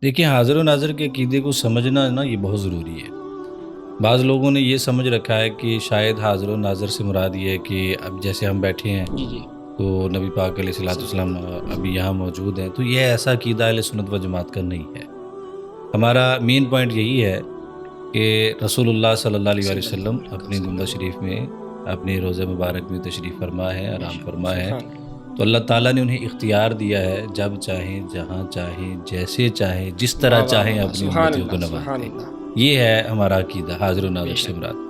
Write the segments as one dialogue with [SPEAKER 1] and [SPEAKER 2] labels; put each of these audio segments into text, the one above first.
[SPEAKER 1] دیکھیں حاضر و ناظر کے عقیدے کو سمجھنا نا یہ بہت ضروری ہے۔ بعض لوگوں نے یہ سمجھ رکھا ہے کہ شاید حاضر و ناظر سے مراد یہ ہے کہ اب جیسے ہم بیٹھے ہیں
[SPEAKER 2] جی جی
[SPEAKER 1] تو نبی پاک علیہ الصلوۃ والسلام ابھی یہاں موجود ہیں، تو یہ ایسا عقیدہ اہل سنت و جماعت کا نہیں ہے۔ ہمارا مین پوائنٹ یہی ہے کہ رسول اللہ صلی اللہ علیہ وآلہ وسلم اپنی گنبد شریف میں اپنے روضہ مبارک میں تشریف فرما ہے، آرام فرما ہے، تو اللہ تعالیٰ نے انہیں اختیار دیا ہے جب چاہیں، جہاں چاہیں، جیسے چاہیں، جس طرح چاہیں اپنی امتیوں کو نوازیں۔ یہ ہے ہمارا عقیدہ حاضر و ناظر سے مراد۔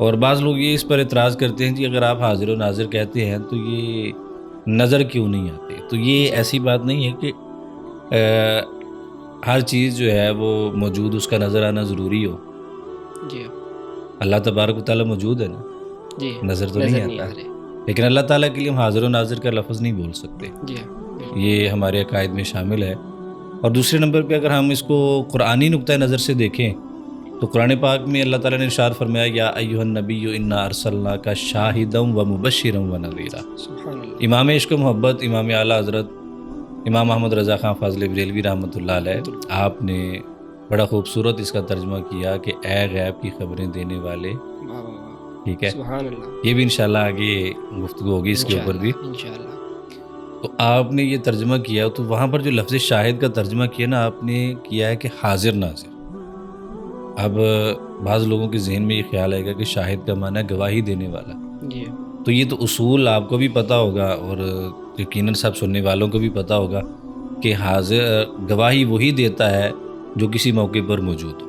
[SPEAKER 1] اور بعض لوگ یہ اس پر اعتراض کرتے ہیں کہ اگر آپ حاضر و ناظر کہتے ہیں تو یہ نظر کیوں نہیں آتے؟ تو یہ ایسی بات نہیں ہے کہ ہر چیز جو ہے وہ موجود اس کا نظر آنا ضروری ہو۔
[SPEAKER 2] جی
[SPEAKER 1] اللہ تبارک و تعالیٰ موجود ہے نا،
[SPEAKER 2] جی
[SPEAKER 1] نظر تو نہیں آتا، لیکن اللہ تعالیٰ کے لیے ہم حاضر و ناظر کا لفظ نہیں بول سکتے، یہ ہمارے عقائد میں شامل ہے۔ اور دوسرے نمبر پہ اگر ہم اس کو قرآنی نقطۂ نظر سے دیکھیں تو قرآن پاک میں اللہ تعالیٰ نے ارشاد فرمایا یا ایھا النبی انا ارسلناک شاہدا و مبشرا و نذیرا۔ امام عشق و محبت امام اعلیٰ حضرت امام محمد رضا خان فاضل بریلوی رحمۃ اللہ علیہ، آپ نے بڑا خوبصورت اس کا ترجمہ کیا کہ اے غیب کی خبریں دینے والے، ٹھیک ہے، یہ بھی انشاءاللہ آگے گفتگو ہوگی اس کے اوپر بھی۔ تو آپ نے یہ ترجمہ کیا تو وہاں پر جو لفظ شاہد کا ترجمہ کیا نا، آپ نے کیا ہے کہ حاضر ناظر۔ اب بعض لوگوں کے ذہن میں یہ خیال آئے گا کہ شاہد کا معنی ہے گواہی دینے والا، تو یہ تو اصول آپ کو بھی پتہ ہوگا اور یقیناً سب سننے والوں کو بھی پتہ ہوگا کہ حاضر گواہی وہی دیتا ہے جو کسی موقع پر موجود ہو۔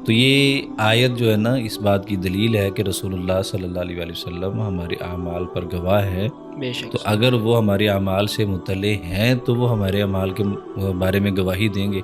[SPEAKER 1] تو یہ آیت جو ہے نا اس بات کی دلیل ہے کہ رسول اللہ صلی اللہ علیہ وآلہ وسلم ہمارے اعمال پر گواہ ہے، تو اگر وہ ہمارے اعمال سے مطلع ہیں تو وہ ہمارے اعمال کے بارے میں گواہی دیں گے۔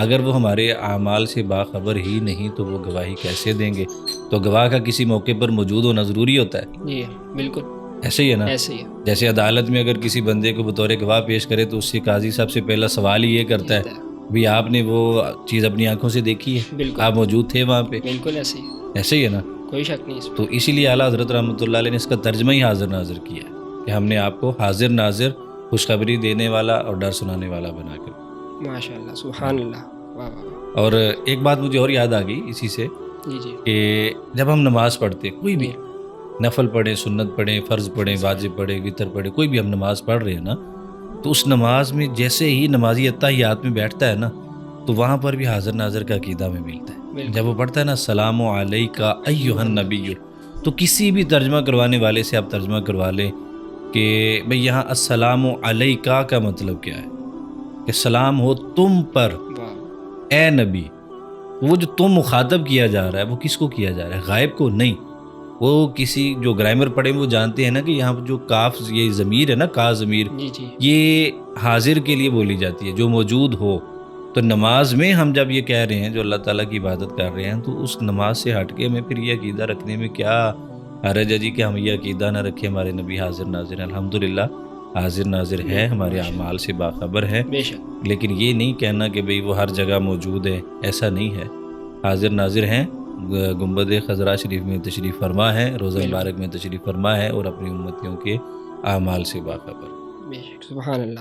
[SPEAKER 1] اگر وہ ہمارے اعمال سے باخبر ہی نہیں تو وہ گواہی کیسے دیں گے؟ تو گواہ کا کسی موقع پر موجود ہونا ضروری ہوتا ہے۔
[SPEAKER 2] جی بالکل
[SPEAKER 1] ایسے ہی ہے نا،
[SPEAKER 2] ایسے ہی ہے۔ جیسے
[SPEAKER 1] جیسے عدالت میں اگر کسی بندے کو بطور گواہ پیش کرے تو اس سے قاضی سب سے پہلا سوال ہی یہ کرتا ہے بھی آپ نے وہ چیز اپنی آنکھوں سے دیکھی ہے، آپ موجود تھے وہاں پہ؟
[SPEAKER 2] بالکل ایسے ہی،
[SPEAKER 1] ایسے ہی ہے نا،
[SPEAKER 2] کوئی شک نہیں اس میں۔
[SPEAKER 1] تو اسی لیے اعلیٰ حضرت رحمۃ اللہ علیہ نے اس کا ترجمہ ہی حاضر ناظر کیا ہے کہ ہم نے آپ کو حاضر ناظر، خوشخبری دینے والا اور ڈر سنانے والا بنا کر۔
[SPEAKER 2] ماشاء اللہ، سبحان اللہ، واہ واہ۔
[SPEAKER 1] اور ایک بات مجھے اور یاد آ گئی اسی سے
[SPEAKER 2] جی
[SPEAKER 1] کہ جب ہم نماز پڑھتے، کوئی بھی نفل پڑھیں، سنت پڑھیں، فرض پڑھیں، واجب پڑھیں، وتر پڑھیں، کوئی بھی ہم نماز پڑھ رہے ہیں نا، تو اس نماز میں جیسے ہی نمازی اتحیات میں بیٹھتا ہے نا تو وہاں پر بھی حاضر ناظر کا عقیدہ میں ملتا ہے۔ جب وہ پڑھتا ہے نا السلام علیک ایھا النبی، تو کسی بھی ترجمہ کروانے والے سے آپ ترجمہ کروا لیں کہ بھئی یہاں السلام علیک کا مطلب کیا ہے، کہ سلام ہو تم پر اے نبی۔ وہ جو تم مخاطب کیا جا رہا ہے وہ کس کو کیا جا رہا ہے؟ غائب کو نہیں۔ وہ کسی جو گرامر پڑھے وہ جانتے ہیں نا کہ یہاں پر جو کاف یہ ضمیر ہے نا، کا ضمیر، یہ حاضر کے لیے بولی جاتی ہے جو موجود ہو۔ تو نماز میں ہم جب یہ کہہ رہے ہیں جو اللہ تعالیٰ کی عبادت کر رہے ہیں تو اس نماز سے ہٹ کے ہمیں پھر یہ عقیدہ رکھنے میں کیا حرج ہے جی کہ ہم یہ عقیدہ نہ رکھیں ہمارے نبی حاضر ناظر ہیں؟ الحمدللہ حاضر ناظر ہے، ہمارے اعمال سے باخبر ہے، لیکن یہ نہیں کہنا کہ بھئی وہ ہر جگہ موجود ہے، ایسا نہیں ہے۔ حاضر ناظر ہیں، گنبد خضرا شریف میں تشریف فرما ہے، روضہ مبارک میں تشریف فرما ہے اور اپنی امتیوں کے اعمال سے باخبر۔
[SPEAKER 2] سبحان اللہ۔